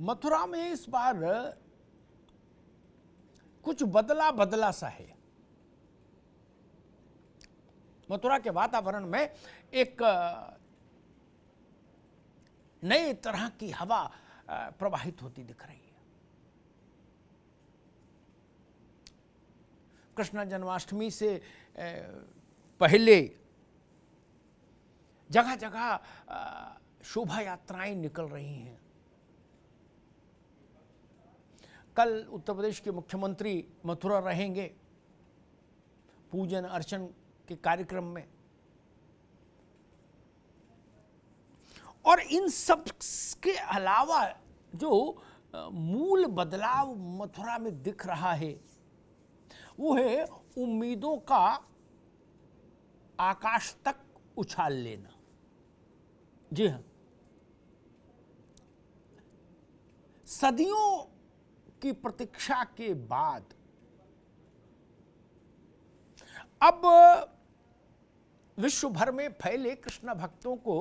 मथुरा में इस बार कुछ बदला बदला सा है। मथुरा के वातावरण में एक नए तरह की हवा प्रवाहित होती दिख रही है। कृष्ण जन्माष्टमी से पहले जगह जगह शोभा यात्राएं निकल रही हैं। कल उत्तर प्रदेश के मुख्यमंत्री मथुरा रहेंगे पूजन अर्चन के कार्यक्रम में, और इन सब के अलावा जो मूल बदलाव मथुरा में दिख रहा है वो है उम्मीदों का आकाश तक उछाल लेना। जी हां, सदियों की प्रतीक्षा के बाद अब विश्व भर में फैले कृष्ण भक्तों को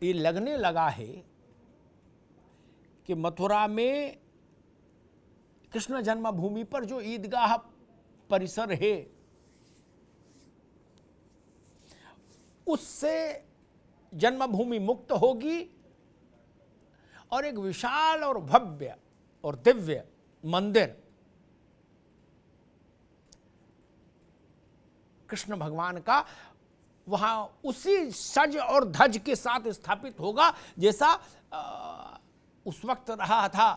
ये लगने लगा है कि मथुरा में कृष्ण जन्मभूमि पर जो ईदगाह परिसर है उससे जन्मभूमि मुक्त होगी और एक विशाल और भव्य और दिव्य मंदिर कृष्ण भगवान का वहां उसी सज और धज के साथ स्थापित होगा जैसा उस वक्त रहा था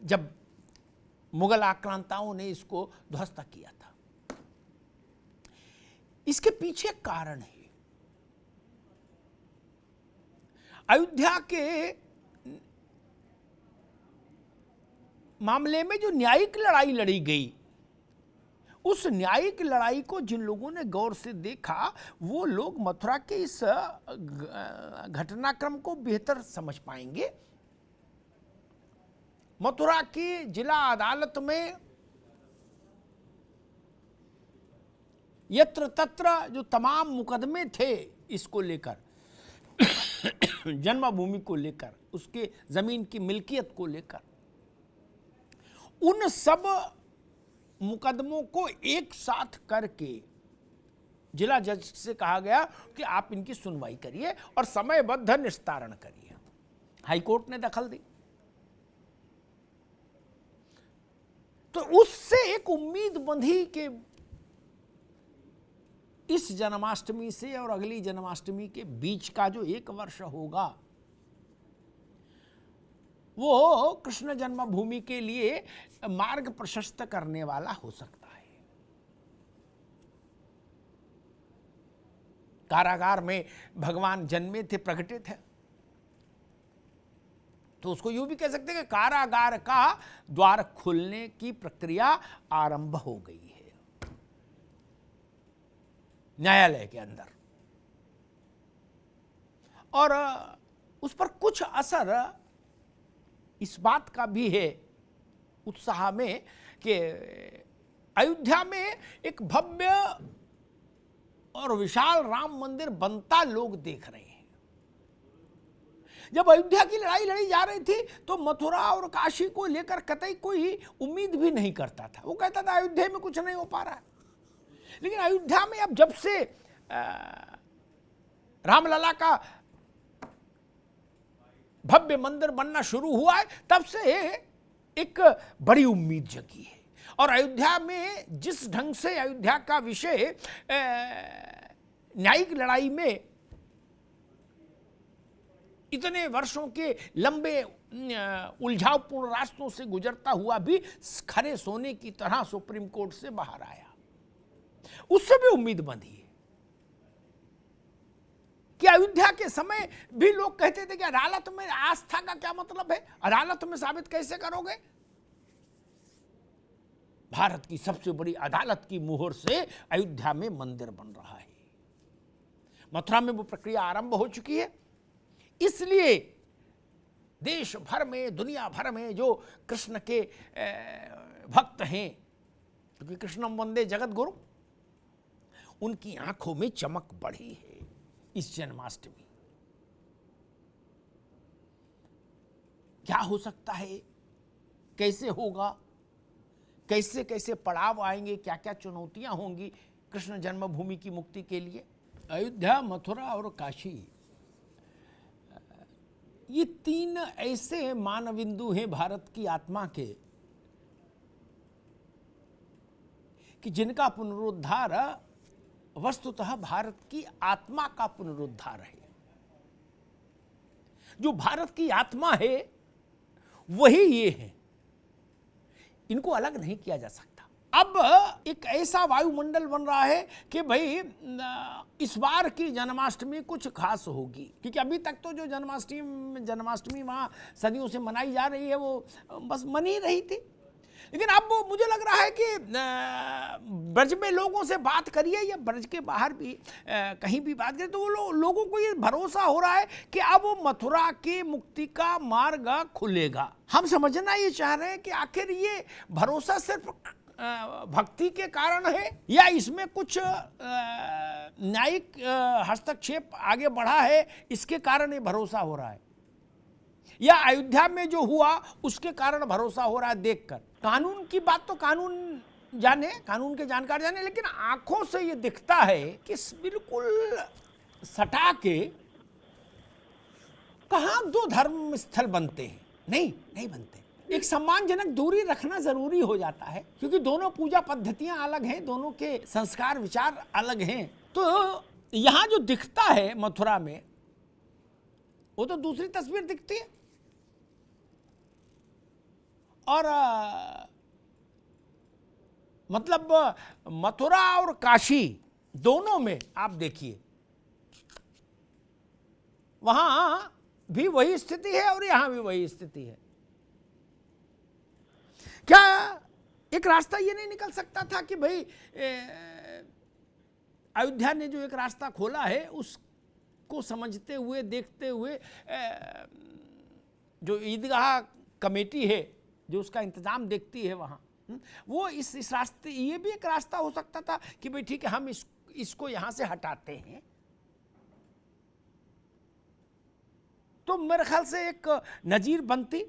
जब मुगल आक्रांताओं ने इसको ध्वस्त किया था। इसके पीछे कारण है अयोध्या के मामले में जो न्यायिक लड़ाई लड़ी गई, उस न्यायिक लड़ाई को जिन लोगों ने गौर से देखा वो लोग मथुरा के इस घटनाक्रम को बेहतर समझ पाएंगे। मथुरा की जिला अदालत में यत्र तत्र जो तमाम मुकदमे थे इसको लेकर, जन्मभूमि को लेकर, उसके जमीन की मिल्कियत को लेकर, उन सब मुकदमों को एक साथ करके जिला जज से कहा गया कि आप इनकी सुनवाई करिए और समयबद्ध निस्तारण करिए। हाईकोर्ट ने दखल दी। तो उससे एक उम्मीद बंधी कि इस जन्माष्टमी से और अगली जन्माष्टमी के बीच का जो एक वर्ष होगा वो कृष्ण जन्मभूमि के लिए मार्ग प्रशस्त करने वाला हो सकता है। कारागार में भगवान जन्मे थे, प्रकटे थे, तो उसको यूं भी कह सकते हैं कि कारागार का द्वार खुलने की प्रक्रिया आरंभ हो गई है न्यायालय के अंदर, और उस पर कुछ असर इस बात का भी है उत्साह में कि अयोध्या में एक भव्य और विशाल राम मंदिर बनता लोग देख रहे हैं। जब अयोध्या की लड़ाई लड़ी जा रही थी तो मथुरा और काशी को लेकर कतई कोई उम्मीद भी नहीं करता था। वो कहता था अयोध्या में कुछ नहीं हो पा रहा है, लेकिन अयोध्या में अब जब से रामलला का भव्य मंदिर बनना शुरू हुआ है तब से एक बड़ी उम्मीद जगी है। और अयोध्या में जिस ढंग से अयोध्या का विषय न्यायिक लड़ाई में इतने वर्षों के लंबे उलझावपूर्ण रास्तों से गुजरता हुआ भी खरे सोने की तरह सुप्रीम कोर्ट से बाहर आया, उससे भी उम्मीद बंधी है कि अयोध्या के समय भी लोग कहते थे कि अदालत में आस्था का क्या मतलब है, अदालत में साबित कैसे करोगे। भारत की सबसे बड़ी अदालत की मुहर से अयोध्या में मंदिर बन रहा है। मथुरा में वो प्रक्रिया आरंभ हो चुकी है। इसलिए देश भर में, दुनिया भर में जो कृष्ण के भक्त हैं, क्योंकि कृष्णम वंदे जगत गुरु, उनकी आंखों में चमक बढ़ी है इस जन्माष्टमी। क्या हो सकता है, कैसे होगा, कैसे कैसे पड़ाव आएंगे, क्या क्या चुनौतियां होंगी कृष्ण जन्मभूमि की मुक्ति के लिए। अयोध्या, मथुरा और काशी, ये तीन ऐसे मानबिंदु हैं भारत की आत्मा के कि जिनका पुनरुद्धार वस्तुतः भारत की आत्मा का पुनरुद्धार है। जो भारत की आत्मा है वही ये है, इनको अलग नहीं किया जा सकता। अब एक ऐसा वायुमंडल बन रहा है कि भाई इस बार की जन्माष्टमी कुछ खास होगी, क्योंकि अभी तक तो जो जन्माष्टमी वहाँ सदियों से मनाई जा रही है वो बस मन ही रही थी। लेकिन अब मुझे लग रहा है कि ब्रज में लोगों से बात करिए या ब्रज के बाहर भी कहीं भी बात करें तो वो लोगों को ये भरोसा हो रहा है कि अब वो मथुरा की मुक्ति का मार्ग खुलेगा। हम समझना ये चाह रहे हैं कि आखिर ये भरोसा सिर्फ भक्ति के कारण है या इसमें कुछ न्यायिक हस्तक्षेप आगे बढ़ा है, इसके कारण ये भरोसा हो रहा है, या अयोध्या में जो हुआ उसके कारण भरोसा हो रहा है देखकर। कानून की बात तो कानून जाने, कानून के जानकार जाने, लेकिन आंखों से ये दिखता है कि बिल्कुल सटा के कहां दो धर्म स्थल बनते हैं। नहीं बनते। एक सम्मानजनक दूरी रखना जरूरी हो जाता है, क्योंकि दोनों पूजा पद्धतियां अलग हैं, दोनों के संस्कार विचार अलग हैं। तो यहां जो दिखता है मथुरा में वो तो दूसरी तस्वीर दिखती है। और मतलब मथुरा और काशी दोनों में आप देखिए, वहां भी वही स्थिति है और यहां भी वही स्थिति है। क्या एक रास्ता ये नहीं निकल सकता था कि भाई अयोध्या ने जो एक रास्ता खोला है उसको समझते हुए, देखते हुए, जो ईदगाह कमेटी है जो उसका इंतजाम देखती है वहाँ, वो इस रास्ते, ये भी एक रास्ता हो सकता था कि भाई ठीक है हम इसको यहाँ से हटाते हैं। तो मेरे ख्याल से एक नजीर बनती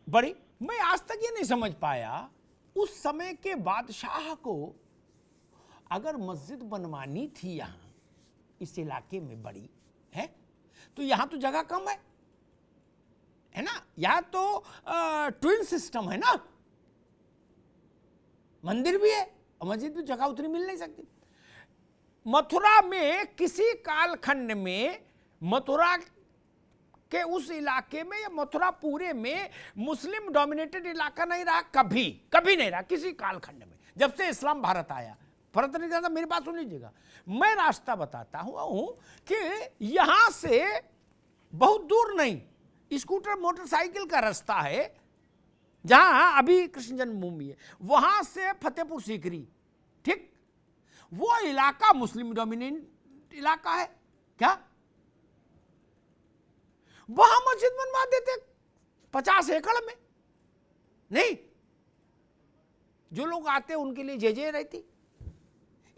बड़ी। मैं आज तक ये नहीं समझ पाया उस समय के बादशाह को अगर मस्जिद बनवानी थी यहाँ इस इलाके में बड़ी है तो यहाँ तो जगह कम है ना, यहाँ तो ट्विन सिस्टम है ना, मंदिर भी है और मस्जिद भी, जगह उतनी मिल नहीं सकती। मथुरा में किसी कालखंड में मथुरा के उस इलाके में या मथुरा पूरे में मुस्लिम डोमिनेटेड इलाका नहीं रहा, कभी नहीं रहा किसी कालखंड में, जब से इस्लाम भारत आया। फर्क नहीं करता, मेरी बात सुन लीजिएगा। मैं रास्ता बताता हूं कि यहां से बहुत दूर नहीं, स्कूटर मोटरसाइकिल का रास्ता है जहां अभी कृष्ण जन्मभूमि है, वहां से फतेहपुर सीकरी, ठीक, वो इलाका मुस्लिम डोमिनेट इलाका है क्या, वहां मस्जिद बनवा देते 50 एकड़ में। नहीं, जो लोग आते उनके लिए जय जय रहती।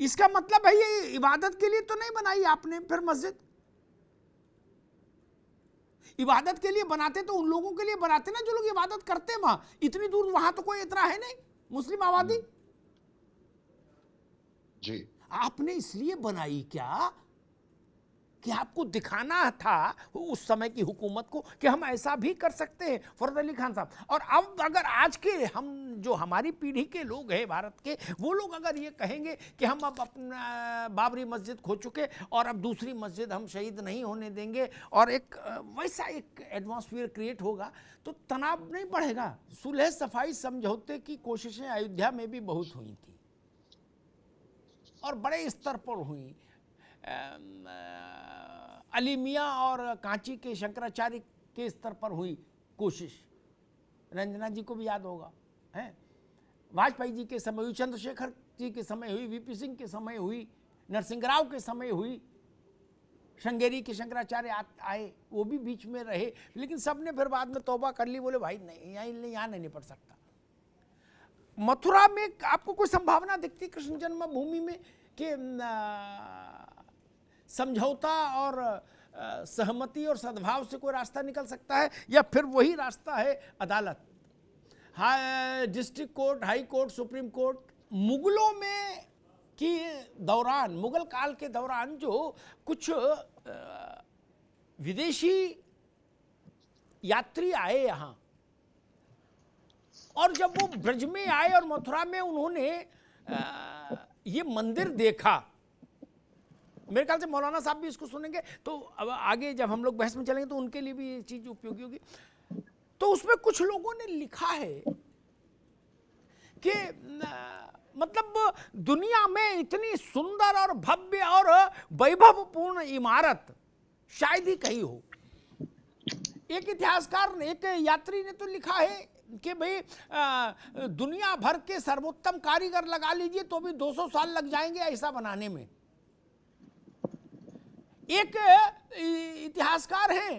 इसका मतलब है ये इबादत के लिए तो नहीं बनाई आपने फिर मस्जिद, इबादत के लिए बनाते तो उन लोगों के लिए बनाते ना जो लोग इबादत करते हैं वहां। इतनी दूर वहां तो कोई इतना है नहीं मुस्लिम आबादी जी। आपने इसलिए बनाई क्या कि आपको दिखाना था उस समय की हुकूमत को कि हम ऐसा भी कर सकते हैं, फरद अली खान साहब। और अब अगर आज के हम जो हमारी पीढ़ी के लोग हैं भारत के, वो लोग अगर ये कहेंगे कि हम अब अपना बाबरी मस्जिद खो चुके और अब दूसरी मस्जिद हम शहीद नहीं होने देंगे, और एक वैसा एक एटमॉस्फेयर क्रिएट होगा, तो तनाव नहीं बढ़ेगा। सुलह सफाई समझौते की कोशिशें अयोध्या में भी बहुत हुई थी और बड़े स्तर पर हुई। अली मियाँ और कांची के शंकराचार्य के स्तर पर हुई कोशिश, रंजना जी को भी याद होगा, है, वाजपेयी जी के समय हुई, चंद्रशेखर जी के समय हुई, वीपी सिंह के समय हुई, नरसिंह राव के समय हुई, श्रृंगेरी के शंकराचार्य आए, वो भी बीच में रहे, लेकिन सब ने फिर बाद में तौबा कर ली, बोले भाई नहीं, यहाँ नहीं निपट सकता। मथुरा में आपको कोई संभावना दिखती कृष्ण जन्मभूमि में कि समझौता और सहमति और सद्भाव से कोई रास्ता निकल सकता है, या फिर वही रास्ता है अदालत, district court, high court, supreme court. मुगलों में के दौरान, मुगल काल के दौरान जो कुछ विदेशी यात्री आए यहाँ, और जब वो ब्रज में आए और मथुरा में उन्होंने ये मंदिर देखा, मेरे ख्याल से मौलाना साहब भी इसको सुनेंगे, तो अब आगे जब हम लोग बहस में चलेंगे तो उनके लिए भी ये चीज उपयोगी होगी। तो उसमें कुछ लोगों ने लिखा है कि मतलब दुनिया में इतनी सुंदर और भव्य और वैभवपूर्ण इमारत शायद ही कहीं हो। एक इतिहासकार ने, एक यात्री ने तो लिखा है कि भाई दुनिया भर के सर्वोत्तम कारीगर लगा लीजिए तो भी 200 साल लग जाएंगे ऐसा बनाने में। एक इतिहासकार हैं,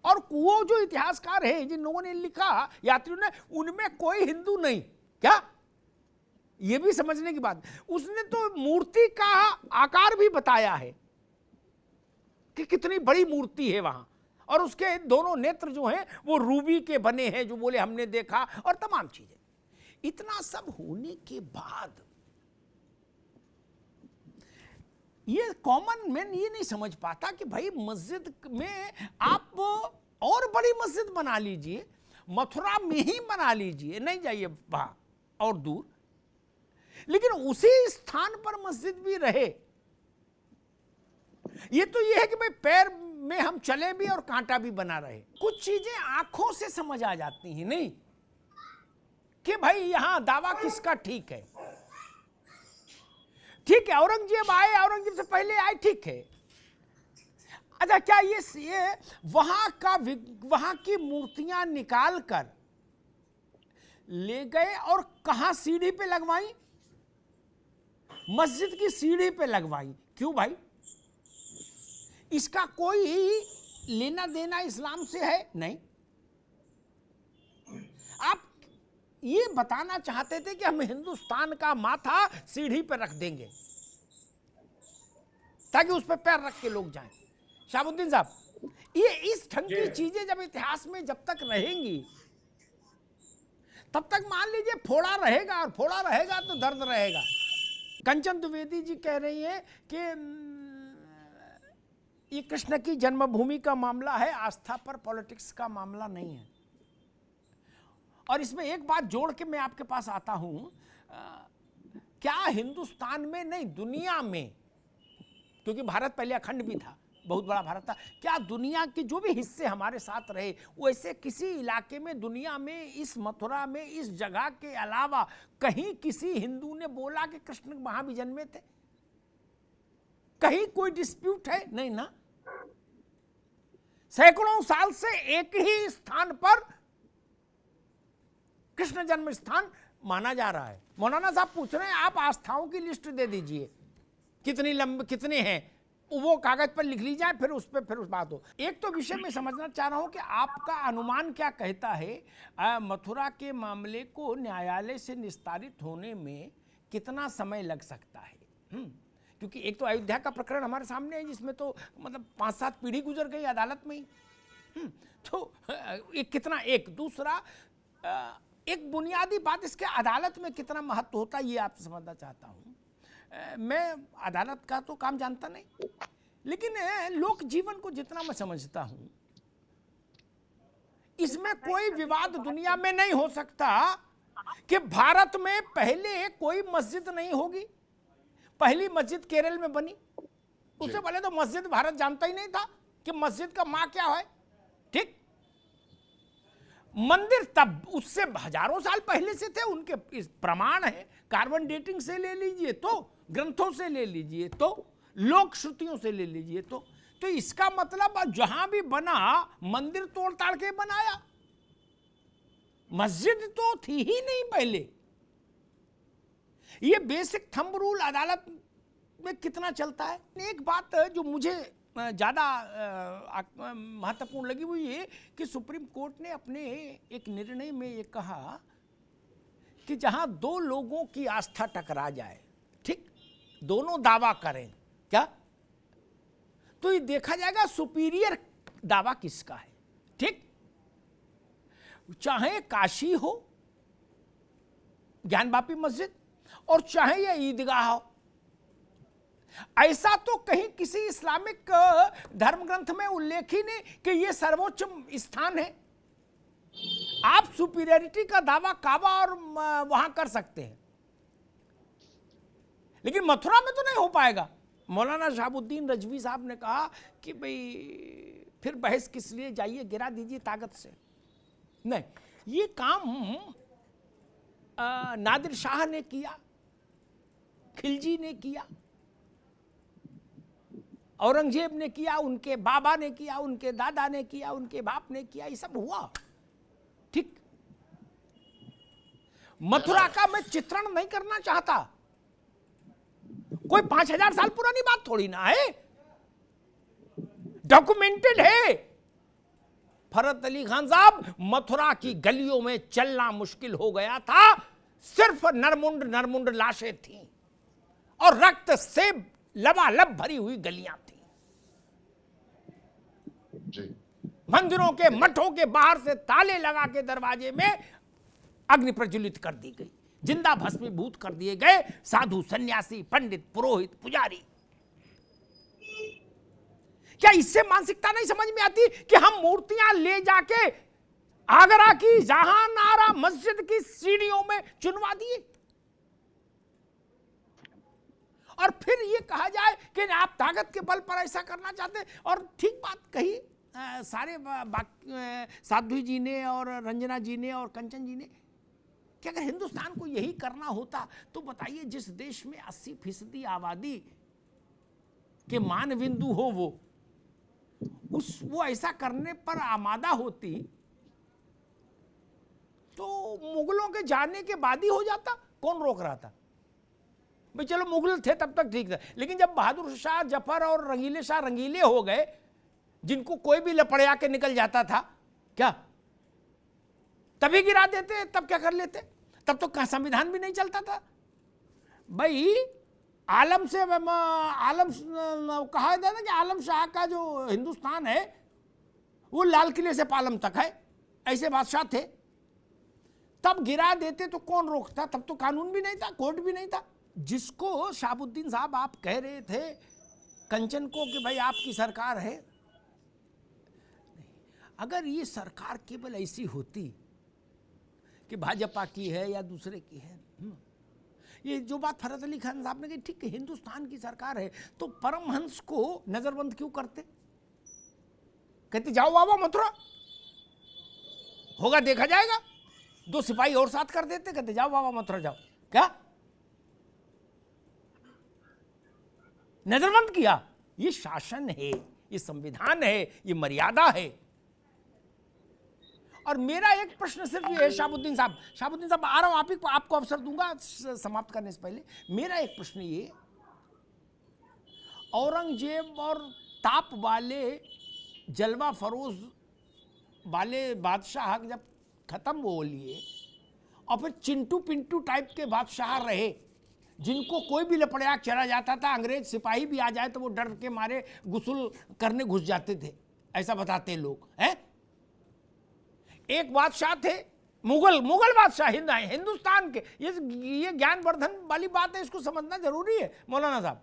और वो जो इतिहासकार है जिन लोगों ने लिखा, यात्रियों ने, उनमें कोई हिंदू नहीं। क्या, ये भी समझने की बात। उसने तो मूर्ति का आकार भी बताया है कि कितनी बड़ी मूर्ति है वहां, और उसके दोनों नेत्र जो हैं वो रूबी के बने हैं, जो बोले हमने देखा, और तमाम चीजें। इतना सब होने के बाद ये कॉमन मैन ये नहीं समझ पाता कि भाई मस्जिद में आप और बड़ी मस्जिद बना लीजिए, मथुरा में ही बना लीजिए, नहीं जाइए वहां और दूर, लेकिन उसी स्थान पर मस्जिद भी रहे। ये तो ये है कि भाई पैर में हम चले भी और कांटा भी बना रहे। कुछ चीजें आंखों से समझ आ जाती हैं, नहीं कि भाई यहां दावा किसका ठीक है। ठीक है, औरंगजेब आए, औरंगजेब से पहले आए, ठीक है। अच्छा, क्या ये वहां की मूर्तियां निकाल कर ले गए और कहां सीढ़ी पे लगवाई? मस्जिद की सीढ़ी पे लगवाई। क्यों भाई? इसका कोई लेना देना इस्लाम से है? नहीं। आप ये बताना चाहते थे कि हम हिंदुस्तान का माथा सीढ़ी पर रख देंगे ताकि उस पर पैर रख के लोग जाएं। शाहबुद्दीन साहब, ये इस ढंग की चीजें जब इतिहास में जब तक रहेंगी तब तक मान लीजिए फोड़ा रहेगा, और फोड़ा रहेगा तो दर्द रहेगा। कंचन द्विवेदी जी कह रही हैं कि ये कृष्ण की जन्मभूमि का मामला है, आस्था पर पॉलिटिक्स का मामला नहीं है। और इसमें एक बात जोड़ के मैं आपके पास आता हूं, क्या हिंदुस्तान में नहीं, दुनिया में, क्योंकि भारत पहले अखंड भी था, बहुत बड़ा भारत था, क्या दुनिया के जो भी हिस्से हमारे साथ रहे वैसे किसी इलाके में दुनिया में, इस मथुरा में, इस जगह के अलावा कहीं किसी हिंदू ने बोला कि कृष्ण वहां भी जन्मे थे? कहीं कोई डिस्प्यूट है? नहीं ना। सैकड़ों साल से एक ही स्थान पर कृष्ण जन्म स्थान माना जा रहा है। मौलाना साहब पूछ रहे हैं, आप आस्थाओं की लिस्ट दे दीजिए, कितनी लंबे, कितने हैं, वो कागज पर लिख ली जाए, फिर उस पर फिर उस बात हो। एक तो विषय में समझना चाह रहा हूं कि आपका अनुमान क्या कहता है, मथुरा के मामले को न्यायालय से निस्तारित होने में कितना समय लग सकता है? क्योंकि एक तो अयोध्या का प्रकरण हमारे सामने है जिसमें तो मतलब 5-7 पीढ़ी गुजर गई अदालत में ही। तो एक कितना, एक दूसरा एक बुनियादी बात, इसके अदालत में कितना महत्व होता है ये आपसे समझना चाहता हूं। मैं अदालत का तो काम जानता नहीं, लेकिन लोक जीवन को जितना मैं समझता हूं, इसमें कोई विवाद दुनिया में नहीं हो सकता कि भारत में पहले कोई मस्जिद नहीं होगी। पहली मस्जिद केरल में बनी, उससे पहले तो मस्जिद भारत जानता ही नहीं था कि मस्जिद का मां क्या है। ठीक, मंदिर तब उससे हजारों साल पहले से थे, उनके प्रमाण है, कार्बन डेटिंग से ले लीजिए तो, ग्रंथों से ले लीजिए तो, लोक श्रुतियों से ले लीजिए तो इसका मतलब जहां भी बना मंदिर तोड़ ताड़ के बनाया, मस्जिद तो थी ही नहीं पहले। ये बेसिक थंब रूल अदालत में कितना चलता है। एक बात जो मुझे ज़्यादा महत्वपूर्ण लगी वो ये कि सुप्रीम कोर्ट ने अपने एक निर्णय में ये कहा कि जहां दो लोगों की आस्था टकरा जाए, ठीक, दोनों दावा करें, क्या, तो ये देखा जाएगा सुपीरियर दावा किसका है। ठीक, चाहे काशी हो ज्ञानवापी मस्जिद और चाहे यह ईदगाह हो, ऐसा तो कहीं किसी इस्लामिक धर्म ग्रंथ में उल्लेख ही नहीं कि यह सर्वोच्च स्थान है। आप सुपीरियरिटी का दावा काबा और वहां कर सकते हैं, लेकिन मथुरा में तो नहीं हो पाएगा। मौलाना शहाबुद्दीन रजवी साहब ने कहा कि भाई फिर बहस किस लिए, जाइए गिरा दीजिए ताकत से। नहीं, ये काम नादिर शाह ने किया, खिलजी ने किया, औरंगजेब ने किया, उनके बाबा ने किया, उनके दादा ने किया, उनके बाप ने किया, ये सब हुआ। ठीक, मथुरा का मैं चित्रण नहीं करना चाहता, कोई 5000 साल पुरानी बात थोड़ी ना है, डॉक्यूमेंटेड है। फरत अली खान साहब, मथुरा की गलियों में चलना मुश्किल हो गया था, सिर्फ नरमुंड नरमुंड लाशें थीं और रक्त से लबालब भरी हुई गलियां थीं। मंदिरों के मठों के बाहर से ताले लगा के दरवाजे में अग्नि प्रज्वलित कर दी गई, जिंदा भस्मीभूत कर दिए गए साधु सन्यासी पंडित पुरोहित पुजारी। क्या इससे मानसिकता नहीं समझ में आती कि हम मूर्तियां ले जाके आगरा की जहानारा मस्जिद की सीढ़ियों में चुनवा दिए और फिर ये कहा जाए कि आप ताकत के बल पर ऐसा करना चाहते हैं। और ठीक बात कही सारे साध्वी जी ने और रंजना जी ने और कंचन जी ने कि अगर हिंदुस्तान को यही करना होता तो बताइए, जिस देश में 80% आबादी के मान बिंदु हो वो ऐसा करने पर आमादा होती तो मुगलों के जाने के बाद ही हो जाता। कौन रोक रहा था भाई? चलो मुगल थे तब तक ठीक था, लेकिन जब बहादुर शाह जफर और रंगीले शाह रंगीले हो गए, जिनको कोई भी लपड़िया के निकल जाता था, क्या तभी गिरा देते? तब क्या कर लेते? तब तो संविधान भी नहीं चलता था भाई। आलम से कहा था ना कि आलम शाह का जो हिंदुस्तान है वो लाल किले से पालम तक है, ऐसे बादशाह थे। तब गिरा देते तो कौन रोकता? तब तो कानून भी नहीं था, कोर्ट भी नहीं था। जिसको शहाबुद्दीन साहब आप कह रहे थे कंचन को कि भाई आपकी सरकार है, अगर ये सरकार केवल ऐसी होती कि भाजपा की है या दूसरे की है, ये जो बात फरत अली खान साहब ने कही, ठीक है हिंदुस्तान की सरकार है, तो परमहंस को नजरबंद क्यों करते? कहते जाओ बाबा मथुरा, होगा देखा जाएगा। 2 सिपाही और साथ कर देते, कहते जाओ बाबा मथुरा जाओ। क्या नजरबंद किया? ये शासन है, ये संविधान है, ये मर्यादा है। और मेरा एक प्रश्न सिर्फ ये है शहाबुद्दीन साहब आ रहा हूं, आपको अवसर दूंगा समाप्त करने से पहले। मेरा एक प्रश्न ये, औरंगजेब और ताप वाले जलवा फरोज वाले बादशाह जब खत्म हो लिए और फिर चिंटू पिंटू टाइप के बादशाह रहे, जिनको कोई भी लपड़ियाक चला जाता था, अंग्रेज सिपाही भी आ जाए तो वो डर के मारे गुस्ल करने घुस जाते थे, ऐसा बताते लोग हैं। एक बादशाह थे मुगल बादशाह हिंदुस्तान के। ये ज्ञानवर्धन वाली बात है, इसको समझना जरूरी है मौलाना साहब।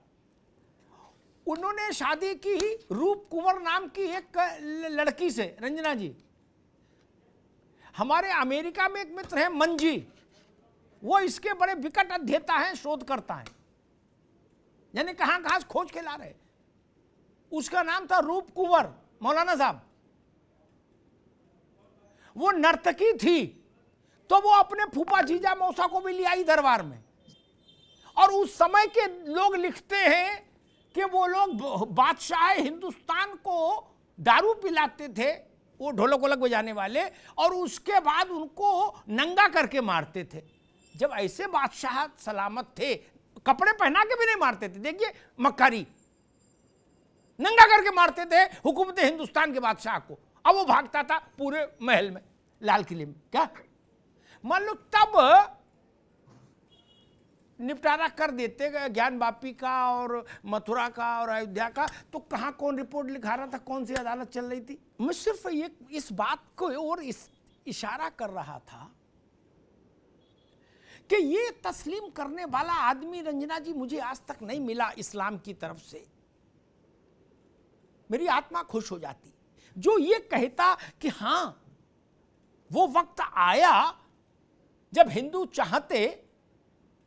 उन्होंने शादी की रूप कुंवर नाम की एक लड़की से, रंजना जी। हमारे अमेरिका में एक मित्र हैं मंजी, वो इसके बड़े विकट अध्येता हैं, शोधकर्ता हैं, यानी कहां कहां खोज के ला रहे। उसका नाम था रूप कुंवर मौलाना साहब। वो नर्तकी थी तो वो अपने फूफा जीजा मौसा को भी ले आई दरबार में। और उस समय के लोग लिखते हैं कि वो लोग बादशाह हिंदुस्तान को दारू पिलाते थे, वो ढोलक वोलक बजाने वाले, और उसके बाद उनको नंगा करके मारते थे। जब ऐसे बादशाह सलामत थे, कपड़े पहना के भी नहीं मारते थे, देखिए मक्कारी, नंगा करके मारते थे हुकूमत हिंदुस्तान के बादशाह को। अब वो भागता था पूरे महल में, लाल किले में। क्या मान लो तब निपटारा कर देते ज्ञान वापी का और मथुरा का और अयोध्या का, तो कहाँ कौन रिपोर्ट लिखा रहा था, कौन सी अदालत चल रही थी। मैं सिर्फ ये इस बात को और इशारा कर रहा था कि ये तस्लीम करने वाला आदमी रंजना जी मुझे आज तक नहीं मिला इस्लाम की तरफ से। मेरी आत्मा खुश हो जाती जो ये कहता कि हां वो वक्त आया जब हिंदू चाहते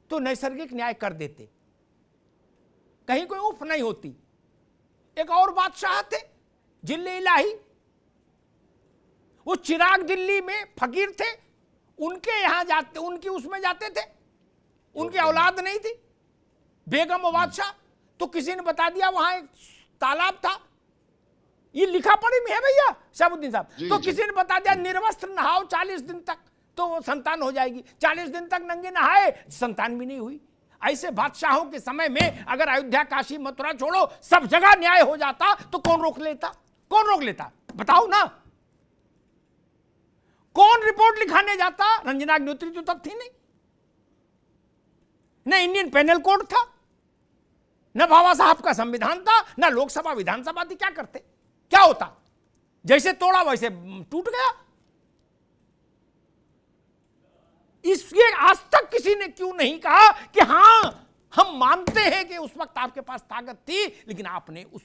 तो नैसर्गिक न्याय कर देते, कहीं कोई उफ नहीं होती। एक और बादशाह थे जिले इलाही, वो चिराग दिल्ली में फकीर थे, उनके यहां जाते, उनकी उसमें जाते थे, उनकी औलाद नहीं थी बेगम बादशाह, तो किसी ने बता दिया वहां एक तालाब था, ये लिखा पढ़ी में है भैया शहाबुद्दीन साहब, तो किसी ने बता दिया निर्वस्त्र नहाओ 40 दिन तक तो वो संतान हो जाएगी। 40 दिन तक नंगे नहाए, संतान भी नहीं हुई। ऐसे बादशाहों के समय में अगर अयोध्या काशी मथुरा छोड़ो सब जगह न्याय हो जाता तो कौन रोक लेता, कौन रोक लेता बताओ ना। कौन रिपोर्ट लिखाने जाता, रंजना अग्निहोत्री तो तब थी नहीं, न इंडियन पेनल कोड था, न बाबा साहब का संविधान था, न लोकसभा विधानसभा थी। क्या करते, क्या होता, जैसे तोड़ा वैसे टूट गया। इसलिए आज तक किसी ने क्यों नहीं कहा कि हां हम मानते हैं कि उस वक्त आपके पास ताकत थी लेकिन आपने उस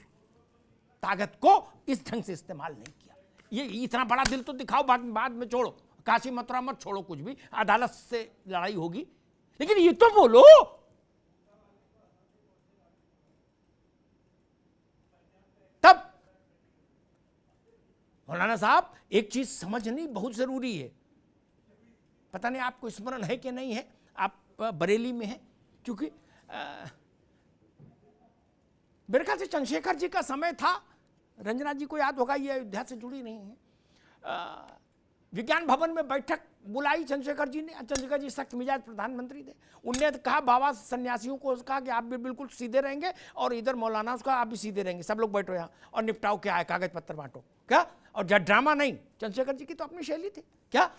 ताकत को इस ढंग से इस्तेमाल नहीं किया। ये इतना बड़ा दिल तो दिखाओ, बाद में छोड़ो, काशी मथुरा मत छोड़ो, कुछ भी अदालत से लड़ाई होगी, लेकिन ये तो बोलो। तब मौलाना साहब एक चीज समझनी बहुत जरूरी है, पता नहीं आपको स्मरण है कि नहीं है, आप बरेली में हैं, क्योंकि मेरे ख्याल से चंद्रशेखर जी का समय था, रंजना जी को याद होगा, ये अयोध्या से जुड़ी नहीं है। विज्ञान भवन में बैठक बुलाई चंद्रशेखर जी ने, चंद्रशेखर जी सख्त मिजाज प्रधानमंत्री थे, उनने कहा बाबा सन्यासियों को कहा कि आप भी बिल्कुल सीधे रहेंगे और इधर मौलाना उसका आप भी सीधे रहेंगे, सब लोग बैठो यहाँ और निपटाओ क्या है, कागज पत्तर बांटो क्या, और ड्रामा नहीं। चंद्रशेखर जी की तो अपनी शैली थी, क्या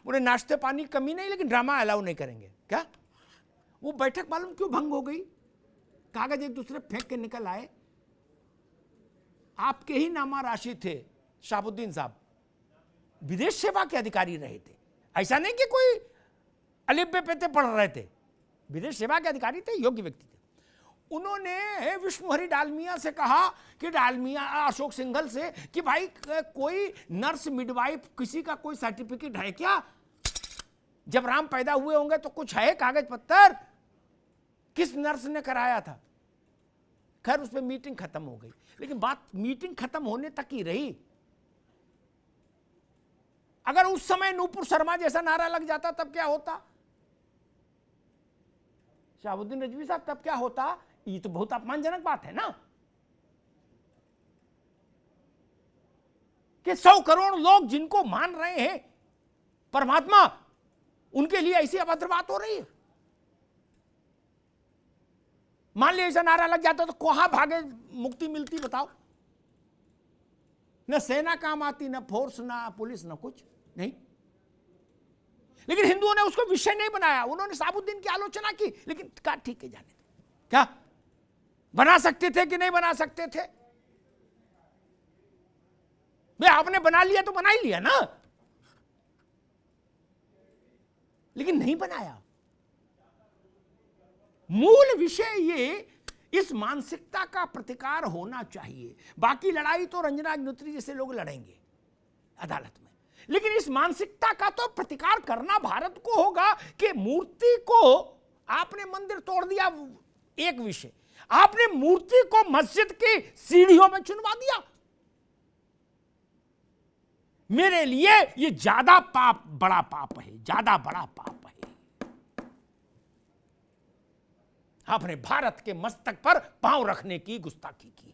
उन्हें नाश्ते पानी कमी नहीं लेकिन ड्रामा अलाउ नहीं करेंगे क्या। वो बैठक मालूम क्यों भंग हो गई, कागज एक दूसरे फेंक के निकल आए। आपके ही नामा राशि थे शहाबुद्दीन साहब, विदेश सेवा के अधिकारी रहे थे, ऐसा नहीं कि कोई अलिफ बे पे पढ़ रहे थे, विदेश सेवा के अधिकारी थे, योग्य व्यक्ति थे। उन्होंने विष्णुहरि डालमिया से कहा कि डालमिया अशोक सिंघल से कि भाई कोई नर्स मिडवाइफ किसी का कोई सर्टिफिकेट है क्या, जब राम पैदा हुए होंगे तो कुछ है कागज पत्तर, किस नर्स ने कराया था। खैर उस पर मीटिंग खत्म हो गई, लेकिन बात मीटिंग खत्म होने तक ही रही। अगर उस समय नूपुर शर्मा जैसा नारा लग जाता तब क्या होता, शहाबुद्दीन रिजवी साहब तब क्या होता। ये तो बहुत अपमानजनक बात है ना कि 100 करोड़ लोग जिनको मान रहे हैं परमात्मा, उनके लिए ऐसी अभद्र बात हो रही है। मान लिया ऐसा नारा लग जाता तो कहां भागे मुक्ति मिलती बताओ। न सेना काम आती, न फोर्स, न पुलिस, न कुछ नहीं। लेकिन हिंदुओं ने उसको विषय नहीं बनाया, उन्होंने शहाबुद्दीन की आलोचना की, लेकिन कहा ठीक है जाने दो। क्या बना सकते थे कि नहीं बना सकते थे, भाई आपने बना लिया तो बना ही लिया ना, लेकिन नहीं बनाया। मूल विषय ये इस मानसिकता का प्रतिकार होना चाहिए। बाकी लड़ाई तो रंजना अग्निहोत्री जैसे लोग लड़ेंगे अदालत में, लेकिन इस मानसिकता का तो प्रतिकार करना भारत को होगा कि मूर्ति को आपने मंदिर तोड़ दिया, एक विषय, आपने मूर्ति को मस्जिद की सीढ़ियों में चुनवा दिया, मेरे लिए ये ज्यादा पाप, बड़ा पाप है, ज्यादा बड़ा पाप है। आपने भारत के मस्तक पर पांव रखने की गुस्ताखी की।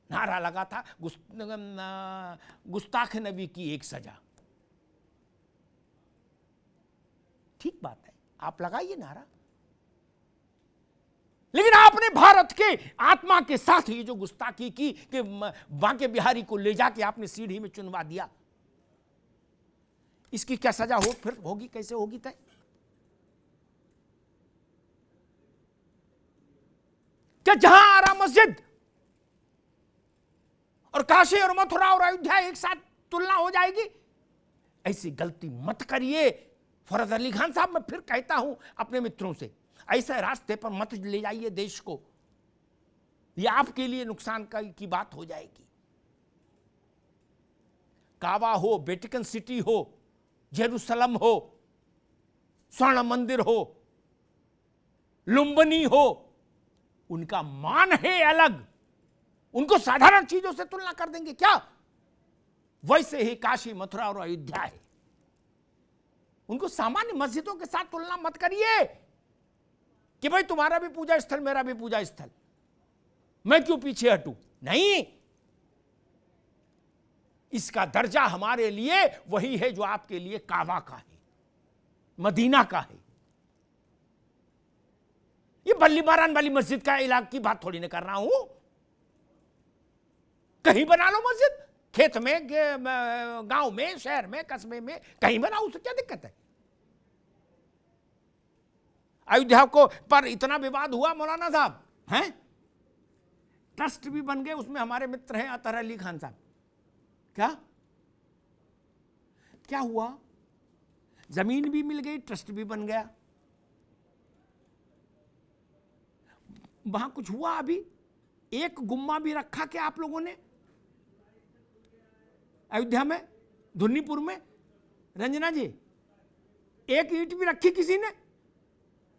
नारा लगा था गुस्ताख नबी की एक सजा। ठीक बात है, आप लगाइए नारा, लेकिन आपने भारत के आत्मा के साथ ये जो गुस्ताखी की कि बांके बिहारी को ले जाके आपने सीढ़ी में चुनवा दिया, इसकी क्या सजा हो, फिर होगी, कैसे होगी तय? क्या जहां आरा मस्जिद और काशी और मथुरा और अयोध्या एक साथ तुलना हो जाएगी? ऐसी गलती मत करिए फरज अली खान साहब। मैं फिर कहता हूं अपने मित्रों से, ऐसे रास्ते पर मत ले जाइए देश को, यह आपके लिए नुकसान की बात हो जाएगी। काबा हो, वेटिकन सिटी हो, जेरूसलम हो, स्वर्ण मंदिर हो, लुम्बिनी हो, उनका मान है अलग, उनको साधारण चीजों से तुलना कर देंगे क्या? वैसे ही काशी, मथुरा और अयोध्या है, उनको सामान्य मस्जिदों के साथ तुलना मत करिए कि भाई तुम्हारा भी पूजा स्थल, मेरा भी पूजा स्थल, मैं क्यों पीछे हटूं। नहीं, इसका दर्जा हमारे लिए वही है जो आपके लिए काबा का है, मदीना का है। ये बल्ली बारान वाली मस्जिद का इलाके की बात थोड़ी ना कर रहा हूं। कहीं बना लो मस्जिद, खेत में, गांव में, शहर में, कस्बे में, कहीं बनाओ, उससे क्या दिक्कत है? अयोध्या को पर इतना विवाद हुआ मौलाना साहब, हैं? ट्रस्ट भी बन गए, उसमें हमारे मित्र हैं अतहर अली खान साहब। क्या क्या हुआ? जमीन भी मिल गई, ट्रस्ट भी बन गया। वहां कुछ हुआ? अभी एक गुम्मा भी रखा क्या आप लोगों ने अयोध्या में, धुन्नीपुर में? रंजना जी, एक ईंट भी रखी किसी ने?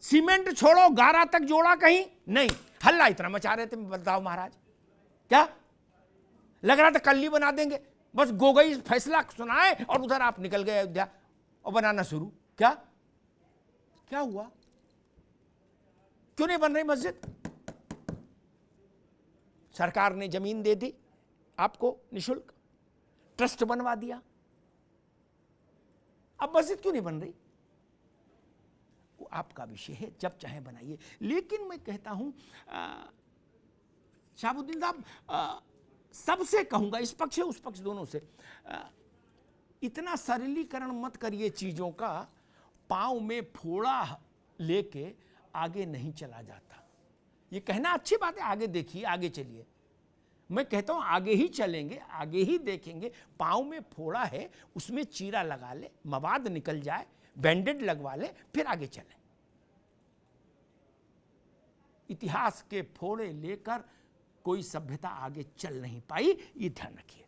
सीमेंट छोड़ो, गारा तक जोड़ा कहीं नहीं। हल्ला इतना मचा रहे थे, बताओ महाराज, क्या लग रहा था कल ही बना देंगे, बस गोगई फैसला सुनाए और उधर आप निकल गए अयोध्या और बनाना शुरू। क्या क्या हुआ? क्यों नहीं बन रही मस्जिद? सरकार ने जमीन दे दी आपको निशुल्क, ट्रस्ट बनवा दिया, अब मस्जिद क्यों नहीं बन रही? वो आपका विषय है, जब चाहे बनाइए। लेकिन मैं कहता हूं शहाबुद्दीन साहब, सबसे कहूंगा, इस पक्ष उस पक्ष दोनों से, इतना सरलीकरण मत करिए चीजों का। पांव में फोड़ा लेके आगे नहीं चला जाता। ये कहना अच्छी बात है, आगे देखिए, आगे चलिए। मैं कहता हूं आगे ही चलेंगे, आगे ही देखेंगे। पांव में फोड़ा है, उसमें चीरा लगा ले, मवाद निकल जाए, बैंडेड लगवा ले, फिर आगे चले। इतिहास के फोड़े लेकर कोई सभ्यता आगे चल नहीं पाई, ये ध्यान रखिए।